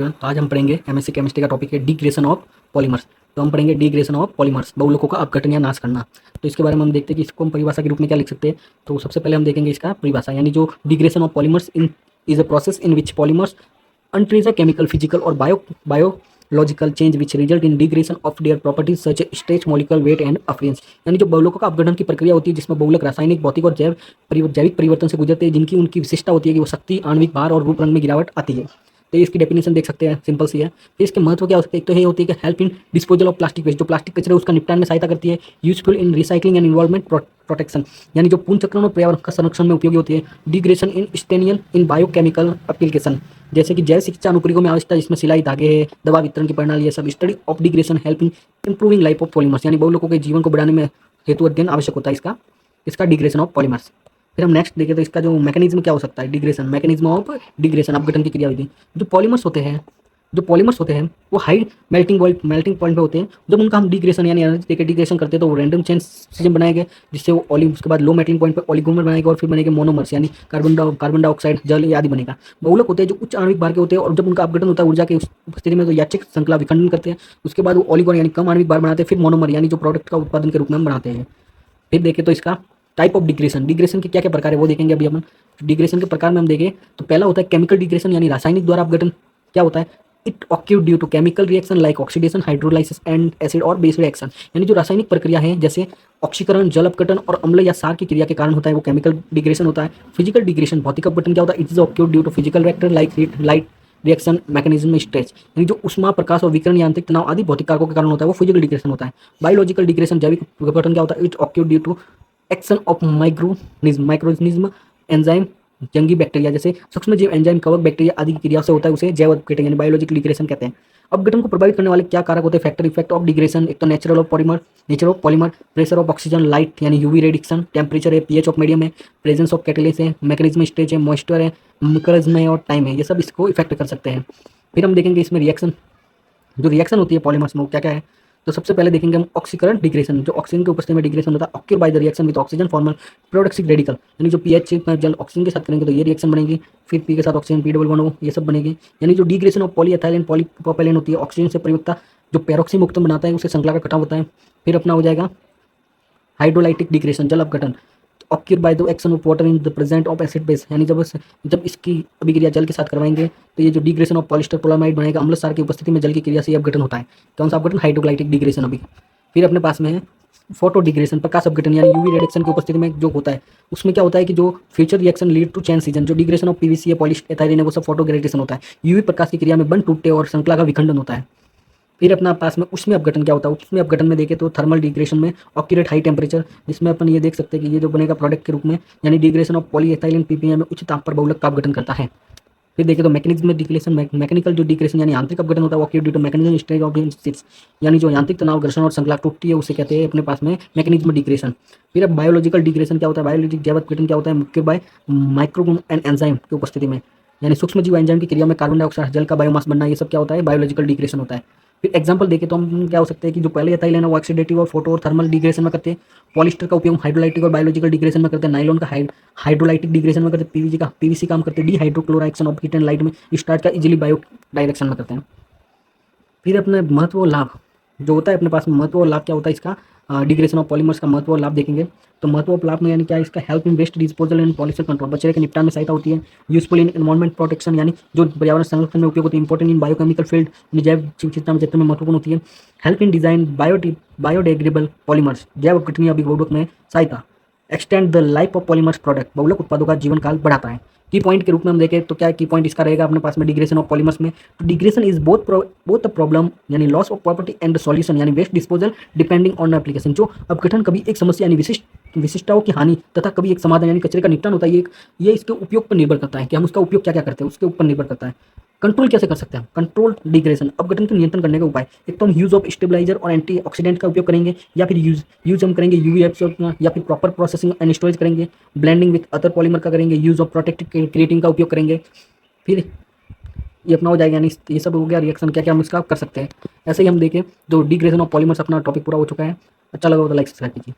तो आज हम पढ़ेंगे एमएससी केमिस्ट्री का टॉपिक है डिग्रेडेशन ऑफ पॉलीमर्स। तो हम पढ़ेंगे डिग्रेडेशन ऑफ पॉलीमर्स, बहुलकों का अपघटन या नाश करना। तो इसके बारे में हम देखते हैं कि इसको हम परिभाषा के रूप में क्या लिख सकते हैं। तो सबसे पहले हम देखेंगे इसका परिभाषा, यानी जो degradation of polymers in is a process in which polymers undergo a chemical, physical और biological change which result in degradation of their properties such stretch, molecular weight and appearance. यानी जो बहुलकों का अपघटन की प्रक्रिया होती है जिसमें बहुलक रासायनिक, भौतिक और जैविक परिवर्तन से गुजरते हैं, जिनकी उनकी विशिष्टता होती है कि वो शक्ति, आणविक भार और रूप रंग में गिरावट आती है। तो इसकी डेफिनेशन देख सकते हैं, सिंपल सी है। फिर इसके महत्व क्या हो सकते हैं, एक तो ये होती है कि help in disposal of plastic waste, जो प्लास्टिक कचरा है उसका निपटान में सहायता करती है। Useful in recycling and environment protection, यानी जो पुनर्चक्रण और पर्यावरण का संरक्षण में उपयोगी होती है। डिग्रेडेशन इन स्टेनियल इन बायोकेमिकल एप्लीकेशन, जैसे कि जैव चिकित्सा अनुप्रयोगों में आवश्यकता, जिसमें सिलाई धागे है, दवा वितरण की प्रणाली, ये सब। Study of degradation help in improving life of polymers, यानी बहुलोकों के जीवन को बढ़ाने में हेतु अध्ययन आवश्यक होता है इसका इसका डिग्रेडेशन ऑफ पॉलीमर्स। फिर हम नेक्स्ट देखें तो इसका जो मैकेनिज्म क्या हो सकता है, डिग्रेडेशन, मैकेनिज्म ऑफ डिग्रेडेशन, अपघटन की क्रियाविधि। जो पॉलीमर्स होते हैं वो हाई मेल्टिंग पॉइंट पे होते हैं। जब उनका हम डिग्रेशन यानी एनर्जी देकर डिग्रेशन करते हैं तो वो रैंडम चेन सिस्टम बनाएंगे, जिससे वो उसके बाद लो मेल्टिंग पॉइंट पे ओलिगोमर बनाएंगे और फिर बनेंगे मोनोमर्स, यानी कार्बन डाइऑक्साइड, जल आदि बनेगा। बहुलक होते हैं जो उच्च आणविक भार के होते हैं, और जब उनका अपघटन होता है ऊर्जा की स्थिति में तो यादृच्छिक श्रृंखला विखंडन करते हैं। उसके बाद वो ओलिगोन यानी कम आणविक भार बनाते हैं, फिर मोनोमर यानी जो प्रोडक्ट का उत्पादन के रूप में हम बनाते हैं। फिर देखें तो इसका टाइप ऑफ डिग्रेशन के क्या क्या प्रकार है वो देखेंगे अभी अपन। डिग्रेशन के प्रकार में हम देखें तो पहला होता है केमिकल डिग्रेशन, यानी रासायनिक द्वारा अपघटन। क्या होता है, it occur due to chemical reaction like oxidation, hydrolysis and acid और बेस रिएक्शन, यानी जो रासायनिक प्रक्रिया है जैसे ऑक्सीकरण, जल अपघटन और अम्ल या सार की क्रिया के कारण होता है, वो केमिकल डिग्रेशन होता है। फिजिकल डिग्रेशन, भौतिक अपघटन क्या होता है, it is occur due to physical factor like heat, light reaction mechanism में स्ट्रेच, यानी जो उष्मा, प्रकाश और विकिरण, यांत्रिक तनाव आदि भौतिक कारकों के कारण होता है, वो फिजिकल डिग्रेशन होता है। बायोलॉजिकल डिग्रेशन, जैविक अपघटन क्या होता है, it occur due to action of microorganism enzyme, जंगी बैक्टीरिया, जैसे सूक्ष्म जीव, एंजाइम, कवक, बैक्टीरिया आदि की क्रिया से होता है, उसे जैव अपघटन यानी बायोलॉजिकल डिग्रेशन कहते हैं। अपघटन को प्रभावित करने वाले क्या कारक होते हैं, फैक्टर इफेक्ट ऑफ डिग्रेशन, एक तो nature of polymer, pressure of oxygen, light यानी यूवी रेडिएशन, टेम्परेचर है, पीएच ऑफ मीडियम है, प्रेजेंस ऑफ कैटेलिस्ट है, मैकेनिज्म स्टेज है, मॉइस्चर है, मिकरज्म है और टाइम है, ये सब इसको इफेक्ट कर सकते हैं। फिर हम देखेंगे इसमें रिएक्शन होती है पॉलीमर्स में, वो क्या क्या है। तो सबसे पहले देखेंगे हम ऑक्सीकरण डिग्रेशन, जो ऑक्सीजन की उपस्थिति में डिग्रेशन होता है, occur by the reaction with oxygen formal peroxy radical, यानी जो पीएच में जल ऑक्सीजन के साथ करेंगे तो ये रिएक्शन बनेगी, फिर पी के साथ ऑक्सीजन पी डबल बॉन्ड ये सब बनेगी। यानी जो डिग्रेशन ऑफ पॉलीएथाइल एंड पॉलीप्रोपेलेन होती है, ऑक्सीजन से प्रयुक्ता जो पेरोक्सी मुक्त बनाता है, उसे श्रृंखला का कटाव होता है। फिर अपना हो जाएगा हाइड्रोलाइटिक डिग्रेशन, जल अपघटन, occur by the action of water in the present of acid base, यानी जब इसकी अभिक्रिया जल के साथ करवाएंगे तो ये जो डिग्रेशन ऑफ पॉलिस्टर पोलामाइड बनेगा, अम्ल सार की उपस्थिति में जल की क्रिया से अपघटन होता है। कौन सा अपघटन, हाइड्रोलाइटिक डिग्रेशन अभी। फिर अपने पास में है फोटो डिग्रेशन, प्रकाश अपघटन, यानी यूवी रेडिएशन की उपस्थिति में जो होता है, उसमें क्या होता है कि जो future reaction lead to chain season, जो डिग्रेशन ऑफ पीवीसी है, पॉलिश एथाइलिन है, वो सब फोटो ग्रेडेशन होता है। यूवी प्रकाश की क्रिया में बंध टूटते और श्रृंखला का विखंडन होता है। फिर अपना पास में उसमें अपघटन क्या होता है, उसमें अपघटन में देखें तो थर्मल डिग्रेशन में ऑक्यूरेट हाई टेम्परेचर, जिसमें अपन ये देख सकते हैं कि ये जो बनेगा प्रोडक्ट के रूप में, यानी डिग्रेशन ऑफ पॉलीएथाइलिन पीपीएम में उच्च ताप पर बहुलक का अपघटन करता है। फिर देखें तो मैकेनिज्म में डिग्रेशन, मैकेनिकल जो डिग्रेशन यानी यांत्रिक अपघटन होता है, वो occur due to mechanism stage of sits, यानी जो यांत्रिक तनाव, घर्षण और श्रृंखला टूटती है उसे कहते हैं अपने पास में मैकेनिज्म डिग्रेशन। फिर अब बायोलॉजिकल डिग्रेशन क्या होता है, बायोलॉजिक जैव अपघटन क्या होता है, मुख्य बाय माइक्रो एंड एंजाइम की उपस्थिति में, यानी सूक्ष्म जीव एंजाइम की क्रिया में कार्बन डाइऑक्साइड, जल का बायोमास बनना, ये सब क्या होता है, बायोलॉजिकल डिग्रेशन होता है। फिर एग्जांपल देखें तो हम क्या हो सकते हैं कि जो पहले एथाइल है ना, वो ऑक्सीडेटिव और फोटो और थर्मल डिग्रेशन में करते हैं। पॉलिस्टर का उपयोग हाइड्रोलाइटिक और बायोलॉजिकल डिग्रेशन में करते हैं। नाइलॉन का हाइड्रोलाइटिक डिग्रेशन में करते हैं। पीवीसी काम करते हैं डिहाइड्रोक्लोराइजेशन ऑफ हीट एंड लाइट में। स्टार्च का इजिली बायो डायरेक्शन में करते हैं। फिर अपने महत्व और लाभ जो होता है अपने पास में, महत्व और लाभ क्या होता है इसका, डिग्रेशन ऑफ पॉलीमर्स का महत्व और लाभ देखेंगे। तो महत्व और लाभ में यानी क्या है, इसका help in waste disposal and pollution control, कचरे के निपटान में सहायता होती है। यूजफुल इन एनवायरमेंट प्रोटेक्शन, यानी जो पर्यावरण संरक्षण में उपयोग होती है। इंपॉर्टेंट इन बायोकेमिकल फील्ड, जैव चिकित्सा में क्षेत्र में महत्वपूर्ण होती है। Help in design biodegradable polymers, जैव अपघटनीय अभिगोडक में सहायता। Extend the life of polymers product, बहुलक उत्पादों का जीवन काल बढ़ाता है। की पॉइंट के रूप में हम देखें तो क्या की पॉइंट इसका रहेगा अपने पास में डिग्रेशन ऑफ पॉलीमर्स में। तो degradation is both the problem यानी loss of property and solution यानी waste disposal depending on application. जो अपघटन कभी एक समस्या यानी विशिष्टताओं की हानि तथा कभी एक समाधान यानी कचरे का निपटान होता है, ये इसके उपयोग पर निर्भर करता है कि हम उसका उपयोग क्या क्या करते हैं, उसके ऊपर निर्भर करता है। कंट्रोल कैसे कर सकते हैं, कंट्रोल डिग्रेशन, अपघटन को नियंत्रण करने का उपाय। एक तो हम यूज ऑफ स्टेबलाइजर और एंटीऑक्सीडेंट का उपयोग करेंगे, या फिर यूज हम करेंगे यूवी एब्सॉर्प्शन, या फिर प्रॉपर प्रोसेसिंग एंड स्टोरेज करेंगे। ब्लेंडिंग विद अदर पॉलीमर का करेंगे। यूज ऑफ प्रोटेक्टिव क्रिएटिंग का उपयोग करेंगे। फिर ये अपना हो जाएगा, यानी ये सब हो गया रिएक्शन क्या क्या हम इसका कर सकते हैं। ऐसे ही हम देखें जो डिग्रेडेशन ऑफ पॉलीमर्स, अपना टॉपिक पूरा हो चुका है। अच्छा लगा तो लाइक सब्सक्राइब कीजिए।